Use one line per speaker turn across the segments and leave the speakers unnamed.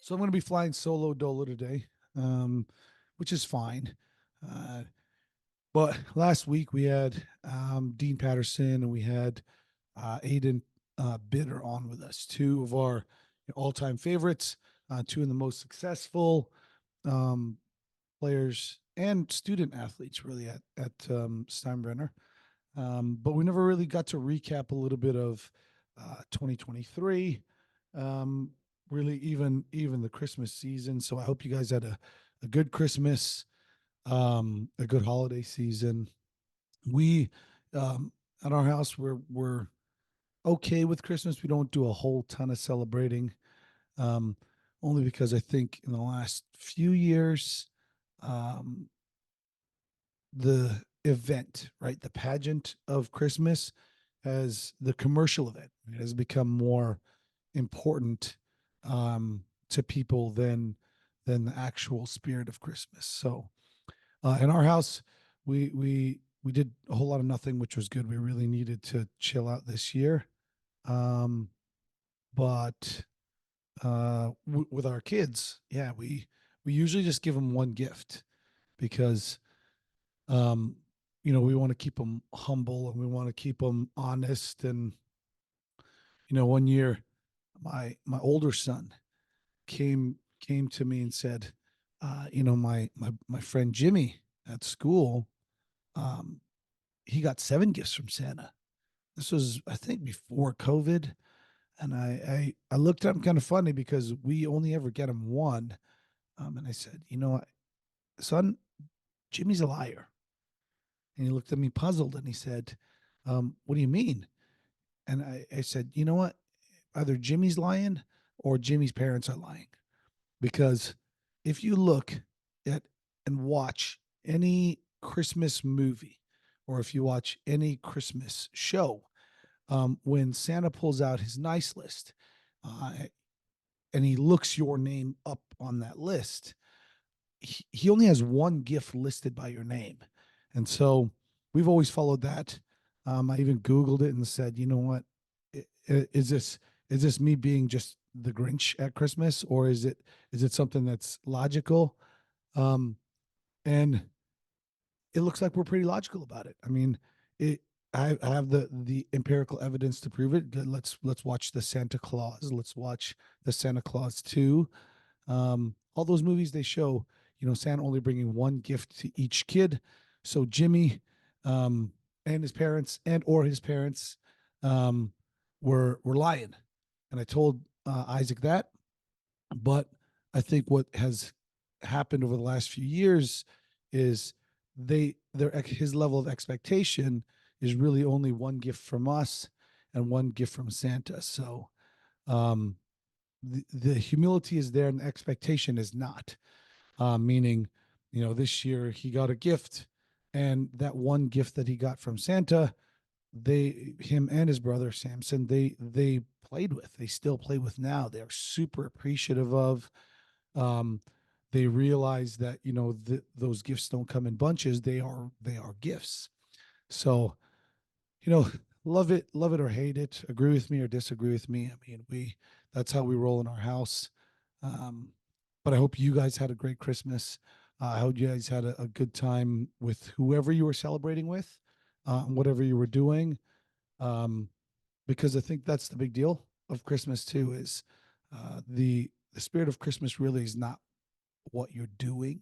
So I'm going to be flying solo dolo today, which is fine. Uh, but last week we had Dean Patterson and we had Aiden Bitter on with us, two of our all-time favorites, two of the most successful um, players and student athletes, really at Steinbrenner. But we never really got to recap a little bit of 2023. Um, really, even the Christmas season. So I hope you guys had a good Christmas, a good holiday season. We at our house we're okay with Christmas. We don't do a whole ton of celebrating, um, only because I think in the last few years, um, the event, right, the pageant of Christmas, has the commercial event, it has become more important to people than the actual spirit of Christmas. So in our house, we did a whole lot of nothing, which was good. We really needed to chill out this year. Um, but with our kids, yeah, we usually just give them one gift because um, we want to keep them humble and we want to keep them honest. And one year, my older son came to me and said, my friend Jimmy at school, um, he got 7 gifts from Santa. This was, I think, before COVID. And I looked at him kind of funny because we only ever get him one. And I said, son, Jimmy's a liar. And he looked at me puzzled and he said, what do you mean? And I said, you know what? Either Jimmy's lying or Jimmy's parents are lying. Because if you look at and watch any Christmas movie, or if you watch any Christmas show, when Santa pulls out his nice list uh, and he looks your name up on that list, he only has one gift listed by your name. And so we've always followed that. I even Googled it and said, you know what? Is this me being just the Grinch at Christmas, or is it something that's logical? Um, and it looks like we're pretty logical about it. I mean, it. I have the empirical evidence to prove it. Let's watch the Santa Claus. Let's watch the Santa Claus 2. All those movies they show, Santa only bringing one gift to each kid. So Jimmy, and his parents, um, were lying, and I told Isaac that. But I think what has happened over the last few years is his level of expectation is really only one gift from us and one gift from Santa. So um, the humility is there and the expectation is not. Meaning, this year he got a gift, and that one gift that he got from Santa, him and his brother Samson, they played with. They still play with now. They're super appreciative of. Um, they realize that those gifts don't come in bunches. They are gifts. So you know, love it or hate it, agree with me or disagree with me. I mean, that's how we roll in our house. Um, but I hope you guys had a great Christmas. I hope you guys had a good time with whoever you were celebrating with, and whatever you were doing. Um, because I think that's the big deal of Christmas too, is the spirit of Christmas really is not what you're doing.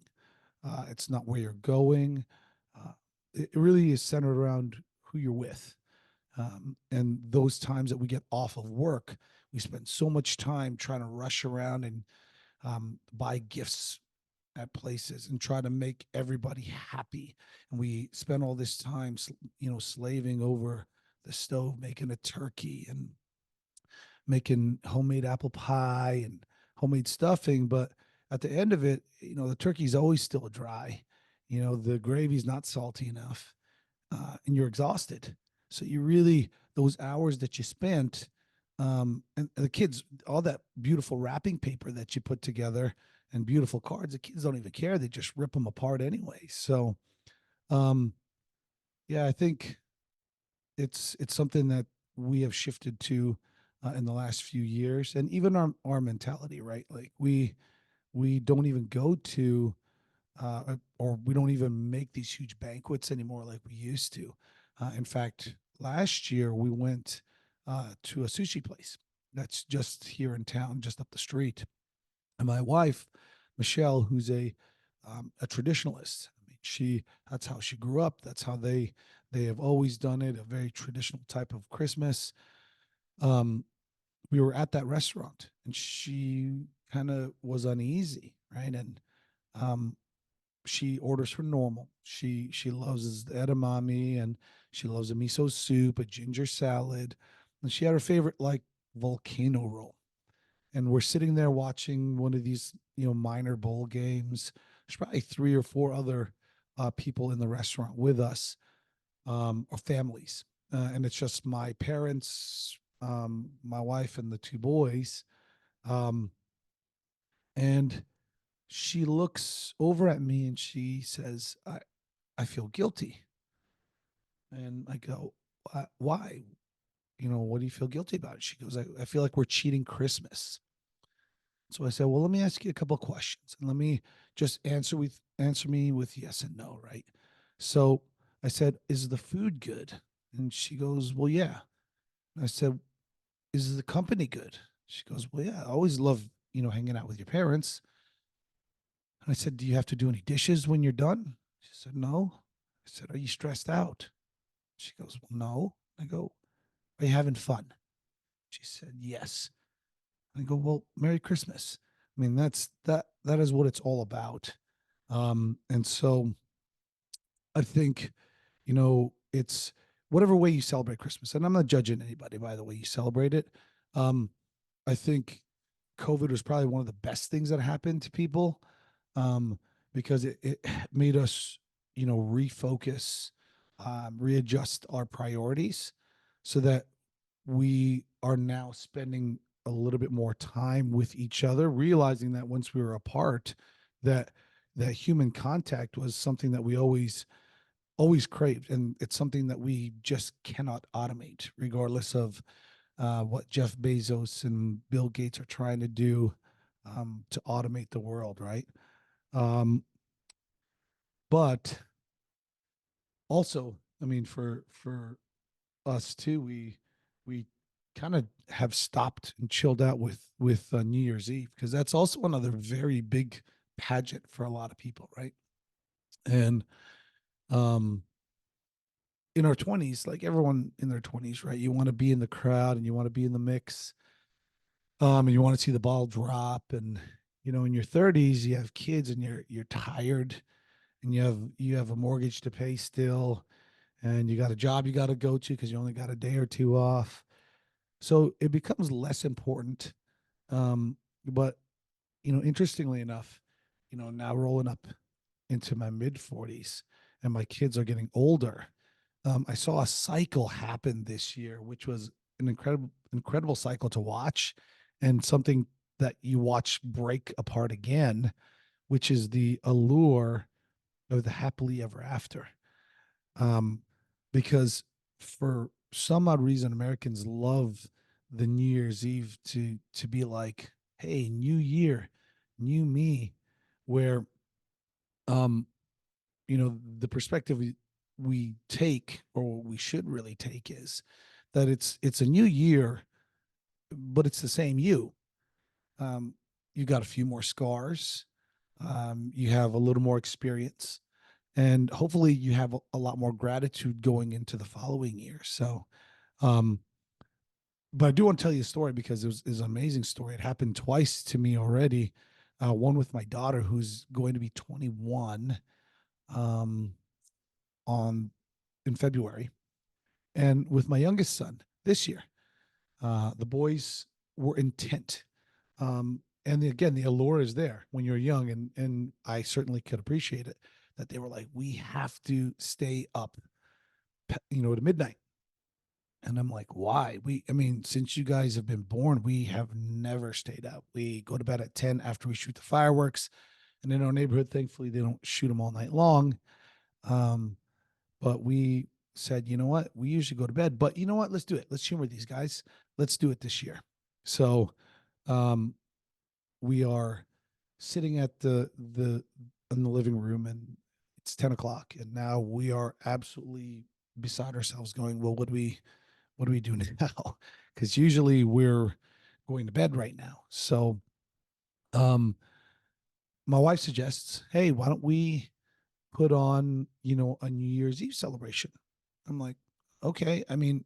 It's not where you're going. It really is centered around who you're with. And those times that we get off of work, we spend so much time trying to rush around and buy gifts at places and try to make everybody happy. And we spend all this time, slaving over the stove, making a turkey and making homemade apple pie and homemade stuffing. But at the end of it, the turkey's always still dry. The gravy's not salty enough, and you're exhausted. So you really, those hours that you spent, and the kids, all that beautiful wrapping paper that you put together and beautiful cards, the kids don't even care. They just rip them apart anyway. So, um, yeah, I think it's something that we have shifted to. in the last few years, and even our mentality, right? Like we don't even go to or we don't even make these huge banquets anymore like we used to. In fact, last year we went to a sushi place that's just here in town, just up the street. And my wife, Michelle, who's a traditionalist. I mean, that's how she grew up. That's how they have always done it. A very traditional type of Christmas. Um, we were at that restaurant, and she kind of was uneasy, right? And um, she orders for normal. She loves the edamame, and she loves a miso soup, a ginger salad, and she had her favorite like volcano roll. And we're sitting there watching one of these, minor bowl games. There's probably three or four other people in the restaurant with us, or families, and it's just my parents, my wife, and the two boys. Um, and she looks over at me and she says, I feel guilty. And I go, why? What do you feel guilty about? She goes, I feel like we're cheating Christmas. So I said, well, let me ask you a couple of questions and let me just answer me with yes and no, right? So I said, is the food good? And she goes, well, yeah. I said, is the company good? She goes, well, yeah, I always love, hanging out with your parents. And I said, do you have to do any dishes when you're done? She said, no. I said, are you stressed out? She goes, well, no. I go, are you having fun? She said, yes. I go, well, Merry Christmas. I mean, that is what it's all about. And so I think, it's whatever way you celebrate Christmas. And I'm not judging anybody by the way you celebrate it. Um, I think COVID was probably one of the best things that happened to people, um, because it made us, refocus, readjust our priorities so that we are now spending a little bit more time with each other, realizing that once we were apart, that that human contact was something that we always craved, and it's something that we just cannot automate, regardless of what Jeff Bezos and Bill Gates are trying to do, to automate the world, right? Um, but also, I mean, for us too, we kind of have stopped and chilled out with New Year's Eve, because that's also another very big pageant for a lot of people, right? And um, in our 20s, like everyone in their 20s, right? You want to be in the crowd and you want to be in the mix, and you want to see the ball drop. And in your 30s, you have kids and you're tired, and you have a mortgage to pay still, and you got a job you got to go to because you only got a day or two off. So it becomes less important. But interestingly enough, now rolling up into my mid 40s and my kids are getting older, I saw a cycle happen this year, which was an incredible cycle to watch, and something that you watch break apart again, which is the allure of the happily ever after. Um, because for some odd reason, Americans love the New Year's Eve to be like, "Hey, new year, new me," where um, the perspective we take, or what we should really take, is that it's a new year, but it's the same you. Um, you got a few more scars. You have a little more experience, and hopefully you have a lot more gratitude going into the following year. So, um, but I do want to tell you a story because it was an amazing story. It happened twice to me already. One with my daughter, who's going to be 21, um, on in February, and with my youngest son this year. The boys were intent, and again, the allure is there when you're young, and I certainly could appreciate it. That they were like, we have to stay up, to midnight. And I'm like, why? I mean, since you guys have been born, we have never stayed up. We go to bed at 10 after we shoot the fireworks. And in our neighborhood, thankfully, they don't shoot them all night long. Um, but said, you know what, we usually go to bed, but you know what, let's do it. Let's humor these guys. Let's do it this year. So um, we are sitting at the in the living room, and it's 10 o'clock, and now we are absolutely beside ourselves, going, well, what do we do now? Because usually we're going to bed right now. So um, my wife suggests, hey, why don't we put on, a New Year's Eve celebration? I'm like, okay. I mean,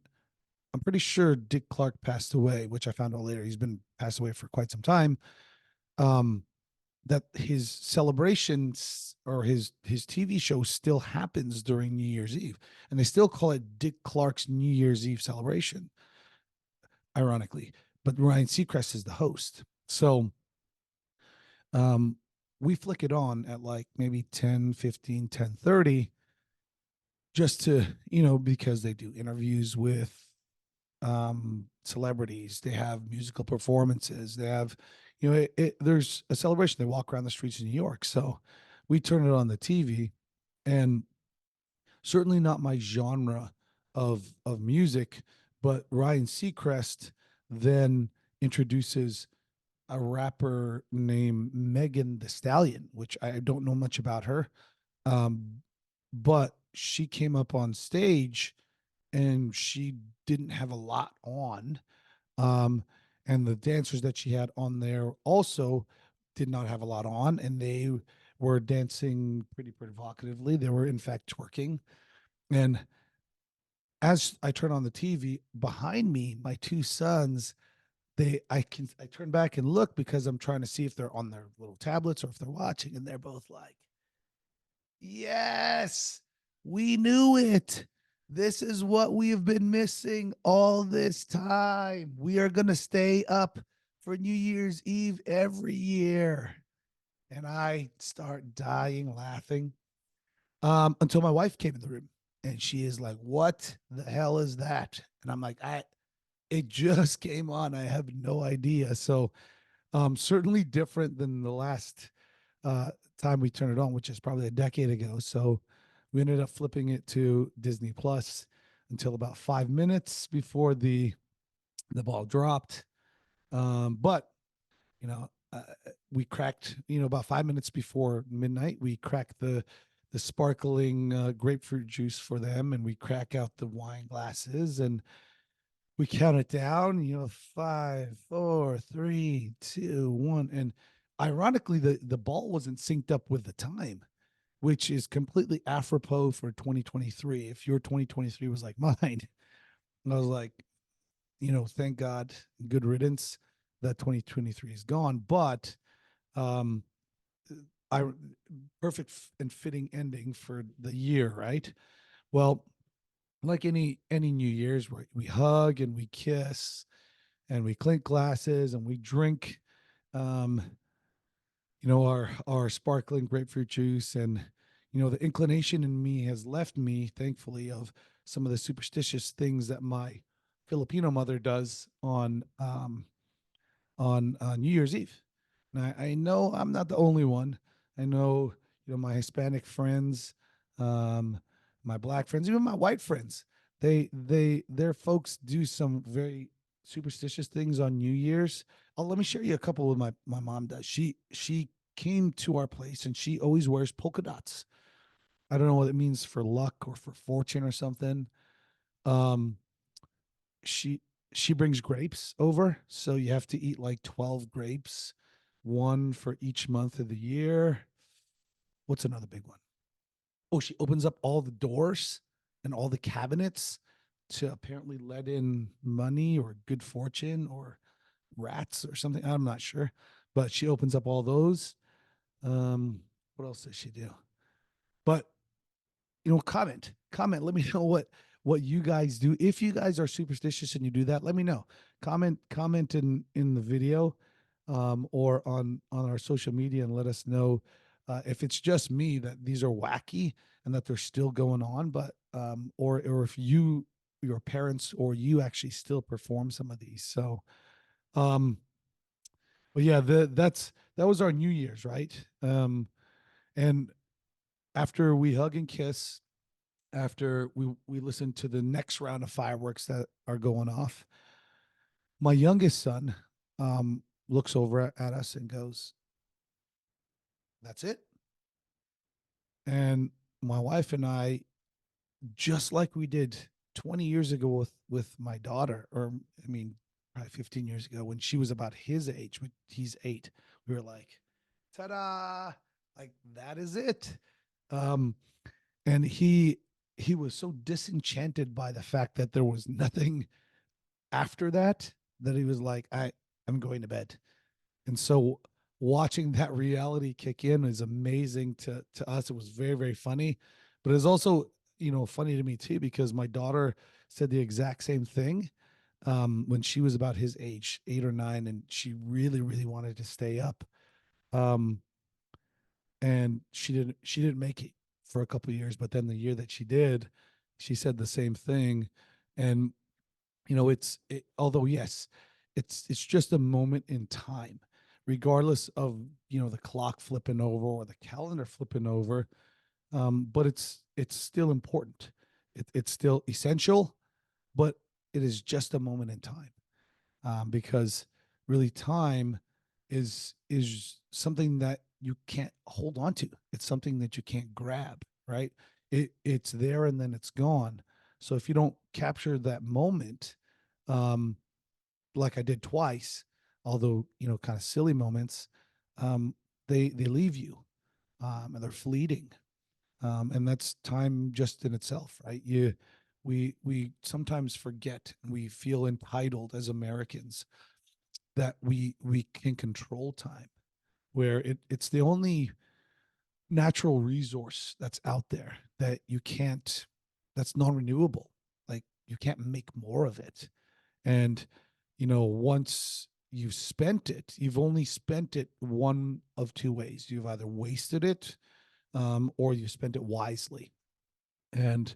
I'm pretty sure Dick Clark passed away, which I found out later. He's been passed away for quite some time. Um, that his celebrations or his TV show still happens during New Year's Eve, and they still call it Dick Clark's New Year's Eve celebration, ironically. But Ryan Seacrest is the host. So um, we flick it on at like maybe 10:15, 10:30, just to, because they do interviews with celebrities. They have musical performances. They have, there's a celebration. They walk around the streets of New York. So we turn it on the TV, and certainly not my genre of music, but Ryan Seacrest then introduces a rapper named Megan the Stallion, which I don't know much about her. Um, but she came up on stage, and she didn't have a lot on. Um, and the dancers that she had on there also did not have a lot on, and they were dancing pretty provocatively. They were, in fact, twerking. And as I turn on the TV behind me, my two sons, I turn back and look because I'm trying to see if they're on their little tablets or if they're watching, and they're both like, yes, we knew it. This is what we have been missing all this time. We are going to stay up for New Year's Eve every year. And I start dying laughing until my wife came in the room, and she is like, what the hell is that? And I'm like, it just came on. I have no idea. So certainly different than the last uh, time we turned it on, which is probably a decade ago. So we ended up flipping it to Disney Plus until about 5 minutes before the ball dropped. But you know, we cracked. About 5 minutes before midnight, we cracked the sparkling grapefruit juice for them, and we crack out the wine glasses, and we count it down. 5, 4, 3, 2, 1, and ironically, the ball wasn't synced up with the time, which is completely apropos for 2023. If your 2023 was like mine, I was like, thank God, good riddance that 2023 is gone. But um, I perfect and fitting ending for the year, right? Well, like any New Year's, we hug and we kiss and we clink glasses and we drink, um, our sparkling grapefruit juice. And the inclination in me has left me, thankfully, of some of the superstitious things that my Filipino mother does on New Year's Eve. And I know I'm not the only one. I know, my Hispanic friends, um, my black friends, even my white friends. Their folks do some very superstitious things on New Year's. Oh, let me share you a couple of my mom does. She came to our place, and she always wears polka dots. I don't know what it means for luck or for fortune or something. Um, she she brings grapes over, so you have to eat like 12 grapes, one for each month of the year. What's another big one? Oh, she opens up all the doors and all the cabinets to apparently let in money or good fortune or rats or something. I'm not sure, but she opens up all those. What else does she do? But comment, let me know what you guys do. If you guys are superstitious and you do that, let me know. Comment in the video, or on our social media, and let us know if it's just me that these are wacky and that they're still going on, but or if your parents or you actually still perform some of these. So um but yeah, that was our New Year's, right? And after we hug and kiss, after we listen to the next round of fireworks that are going off, my youngest son looks over at us and goes, "That's it." And my wife and I, just like we did 20 years ago with my daughter, or I mean, probably 15 years ago when she was about his age, but he's 8. We were like, "Ta-da!" Like that is it. Um, and he was so disenchanted by the fact that there was nothing after that that he was like, I'm going to bed. And so watching that reality kick in is amazing to us. It was very, very funny, but it's also, funny to me too, because my daughter said the exact same thing when she was about his age, 8 or 9, and she really, really wanted to stay up. Um, and she didn't make it for a couple of years, but then the year that she did, she said the same thing. And although yes, it's just a moment in time, regardless of the clock flipping over or the calendar flipping over. But it's still important. It's still essential, but it is just a moment in time, because really time is something that you can't hold on to. It's something that you can't grab, right? It's there and then it's gone. So if you don't capture that moment, um, like I did twice, although kind of silly moments, um, they leave you, and they're fleeting, and that's time just in itself, right? We sometimes forget and we feel entitled as Americans that we can control time, where it's the only natural resource that's out there that you can't that's non-renewable. Like you can't make more of it. And once you've spent it, you've only spent it one of two ways. You've either wasted it, or you spent it wisely. And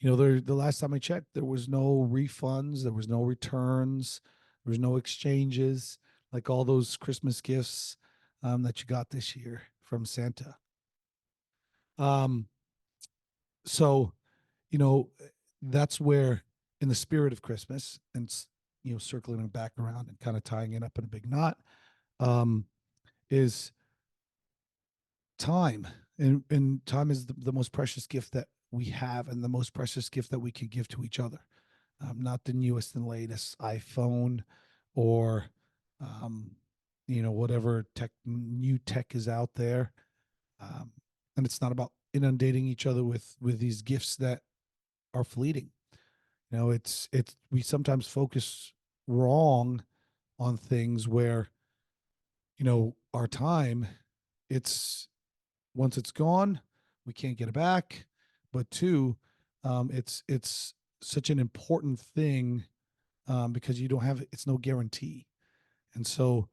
the last time I checked, there was no refunds, there was no returns, there was no exchanges, like all those Christmas gifts that you got this year from Santa. Um, so, you know, that's where, in the spirit of Christmas, and circling it back around and kind of tying it up in a big knot, um, is time. And time is the most precious gift that we have, and the most precious gift that we can give to each other. Not the newest and latest iPhone, or um, whatever new tech is out there. Um, and it's not about inundating each other with these gifts that are fleeting. It's we sometimes focus wrong on things where our time, it's once it's gone, we can't get it back. But two, it's such an important thing, because you don't have it's no guarantee. And so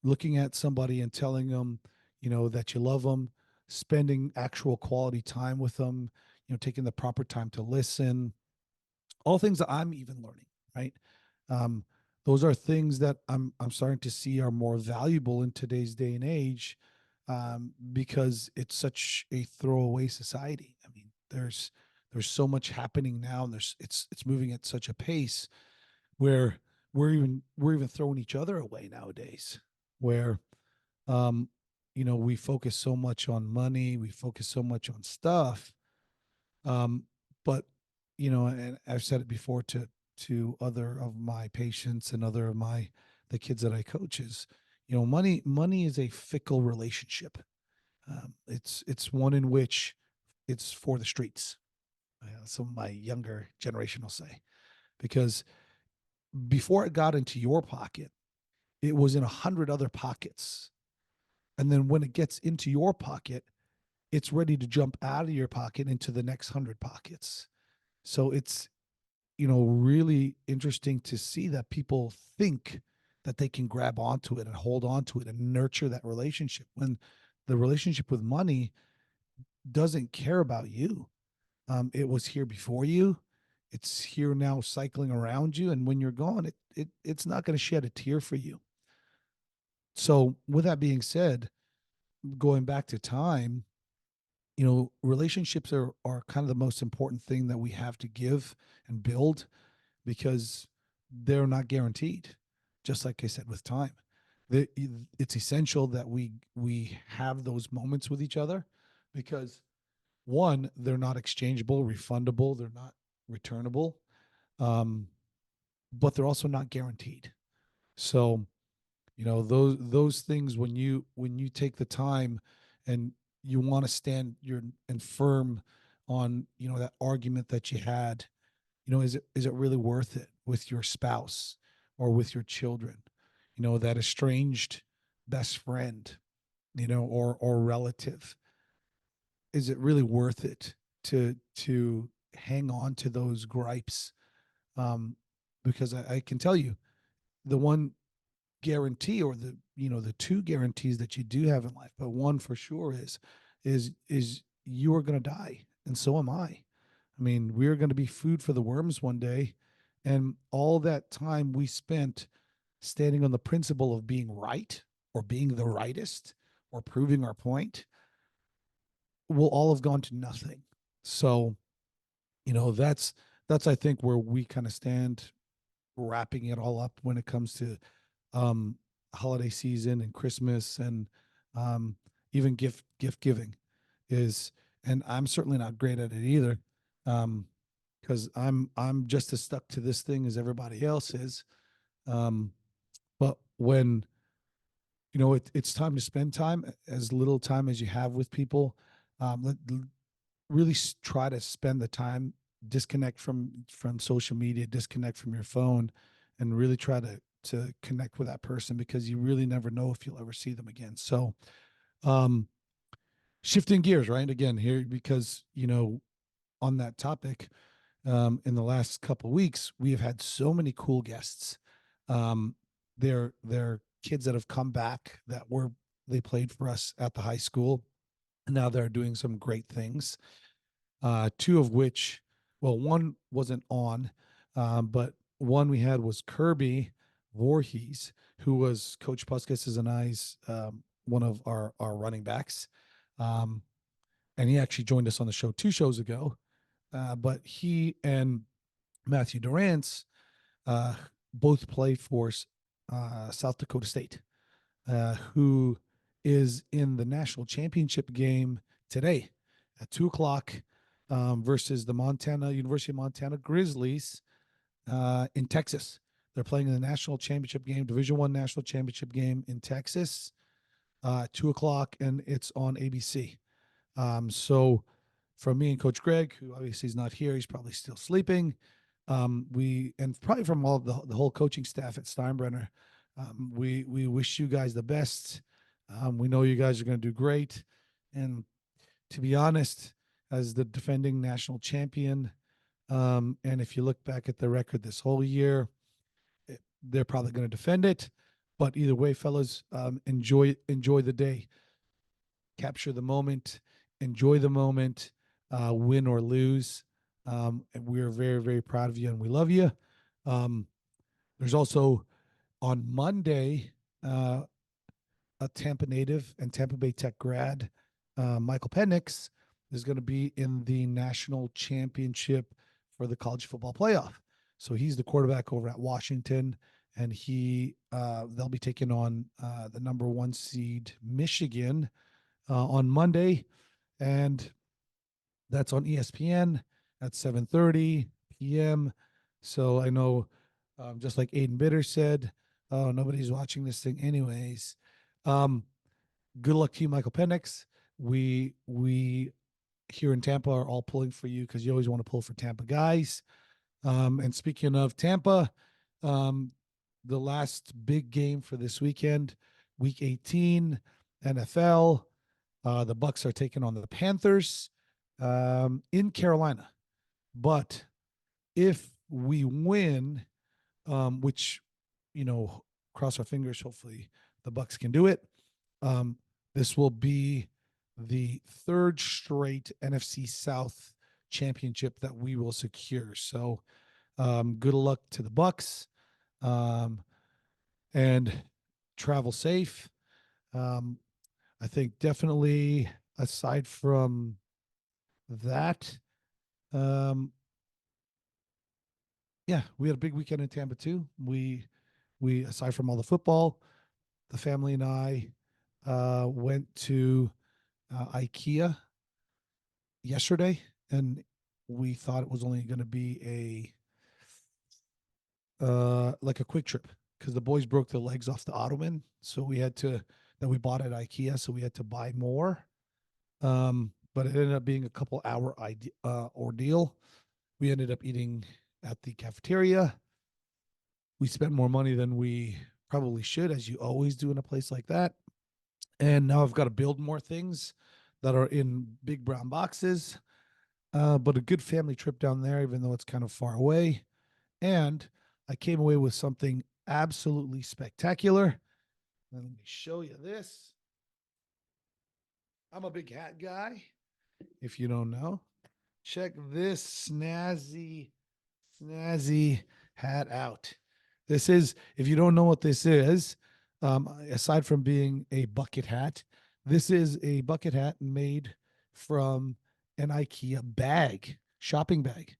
looking at somebody and telling them, that you love them, spending actual quality time with them, taking the proper time to listen, all things that I'm even learning, right? Um, those are things that I'm starting to see are more valuable in today's day and age, because it's such a throwaway society. I mean, there's so much happening now, and it's moving at such a pace where we're even throwing each other away nowadays. Where we focus so much on money, we focus so much on stuff, but and I've said it before to other of my patients and other of the kids that I coach is, money is a fickle relationship. It's one in which it's for the streets. Some of my younger generation will say, because before it got into your pocket, it was in 100 other pockets, and then when it gets into your pocket, it's ready to jump out of your pocket into the next 100 pockets. So it's really interesting to see that people think that they can grab onto it and hold onto it and nurture that relationship, when the relationship with money doesn't care about you. It was here before you. It's here now, cycling around you, and when you're gone, it's not going to shed a tear for you. So, with that being said, going back to time, relationships are kind of the most important thing that we have to give and build, because they're not guaranteed. Just like I said, with time, it's essential that we have those moments with each other, because one, they're not exchangeable, refundable, they're not returnable, um, but they're also not guaranteed. So, those things, when you take the time and you want to stand your and firm on that argument that you had, is it really worth it with your spouse or with your children, that estranged best friend, or relative? Is it really worth it to hang on to those gripes? Because I can tell you, the one guarantee, or the two guarantees that you do have in life, but one for sure is you are going to die, and so am I mean, we're going to be food for the worms one day, and all that time we spent standing on the principle of being right, or being the rightest, or proving our point, will all have gone to nothing. So, that's I think where we kind of stand, wrapping it all up when it comes to um, holiday season and Christmas, and um, even gift giving is. And I'm certainly not great at it either, because I'm just as stuck to this thing as everybody else is. Um, but when it's time to spend time, as little time as you have with people, really try to spend the time, disconnect from social media, disconnect from your phone, and really try to connect with that person, because you really never know if you'll ever see them again. So, um shifting gears right again here, because on that topic, in the last couple of weeks we have had so many cool guests. They're kids that have come back, they played for us at the high school, and now they're doing some great things. Two of which, well, one wasn't on, but one we had was Kirby Vorhees, who was Coach Puskas's and I's, one of our running backs. Um, and he actually joined us on the show 2 shows ago. But he and Matthew Durrance, uh, both play for South Dakota State, who is in the national championship game today at 2 o'clock, versus the University of Montana Grizzlies, in Texas. They're playing in the national championship game, Division I national championship game in Texas, 2 o'clock, and it's on ABC. So, from me and Coach Greg, who obviously is not here, he's probably still sleeping. We and probably from all the whole coaching staff at Steinbrenner, we wish you guys the best. We know you guys are going to do great, and to be honest, as the defending national champion, and if you look back at the record this whole year, they're probably going to defend it. But either way, fellas, enjoy the day, capture the moment, enjoy the moment, win or lose. And we're very, very proud of you, and we love you. Um, there's also on Monday, a Tampa native and Tampa Bay Tech grad, Michael Penix, is going to be in the national championship for the college football playoff. So he's the quarterback over at Washington, and they'll be taking on the number 1 seed Michigan on Monday, and that's on ESPN at 7:30 p.m. So I know, just like Aiden Bitter said, oh, nobody's watching this thing anyways. Um, Good luck to you, Michael Penix. We here in Tampa are all pulling for you, because you always want to pull for Tampa guys. And speaking of Tampa, um, the last big game for this weekend, Week 18, NFL. The Bucks are taking on the Panthers, in Carolina. But if we win, which, cross our fingers, hopefully the Bucks can do it. Um, this will be the third straight NFC South championship that we will secure. So, good luck to the Bucks, um, and travel safe. Um, I think definitely, aside from that, um, yeah, we had a big weekend in Tampa too. We aside from all the football, the family and I went to IKEA yesterday, and we thought it was only going to be like a quick trip because the boys broke their legs off the ottoman, so we had to that we bought at IKEA, so we had to buy more. But it ended up being a couple hour ordeal. We ended up eating at the cafeteria. We spent more money than we probably should, as you always do in a place like that. And now I've got to build more things that are in big brown boxes. But a good family trip down there, even though it's kind of far away. And I came away with something absolutely spectacular. And let me show you this. I'm a big hat guy, if you don't know. Check this snazzy hat out. This is, if you don't know what this is, aside from being a bucket hat, this is a bucket hat made from an IKEA bag, shopping bag.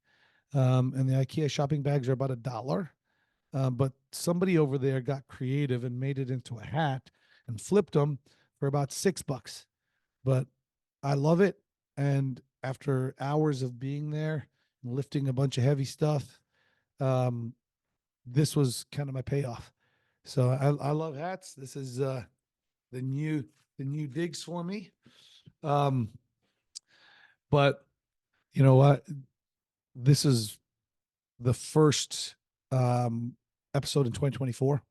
And the IKEA shopping bags are about $1. But somebody over there got creative and made it into a hat and flipped them for about $6. But I love it. And after hours of being there and lifting a bunch of heavy stuff, um, this was kind of my payoff. So I love hats. This is the new digs for me. Um, but you know what? This is the first episode in 2024.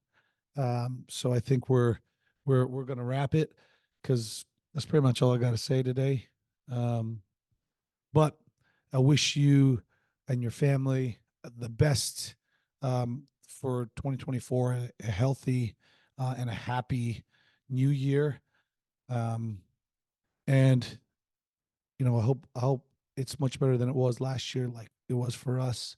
So I think we're gonna wrap it because that's pretty much all I got to say today. But I wish you and your family the best for 2024, a healthy and a happy new year. Um, and I hope it's much better than it was last year, like it was for us.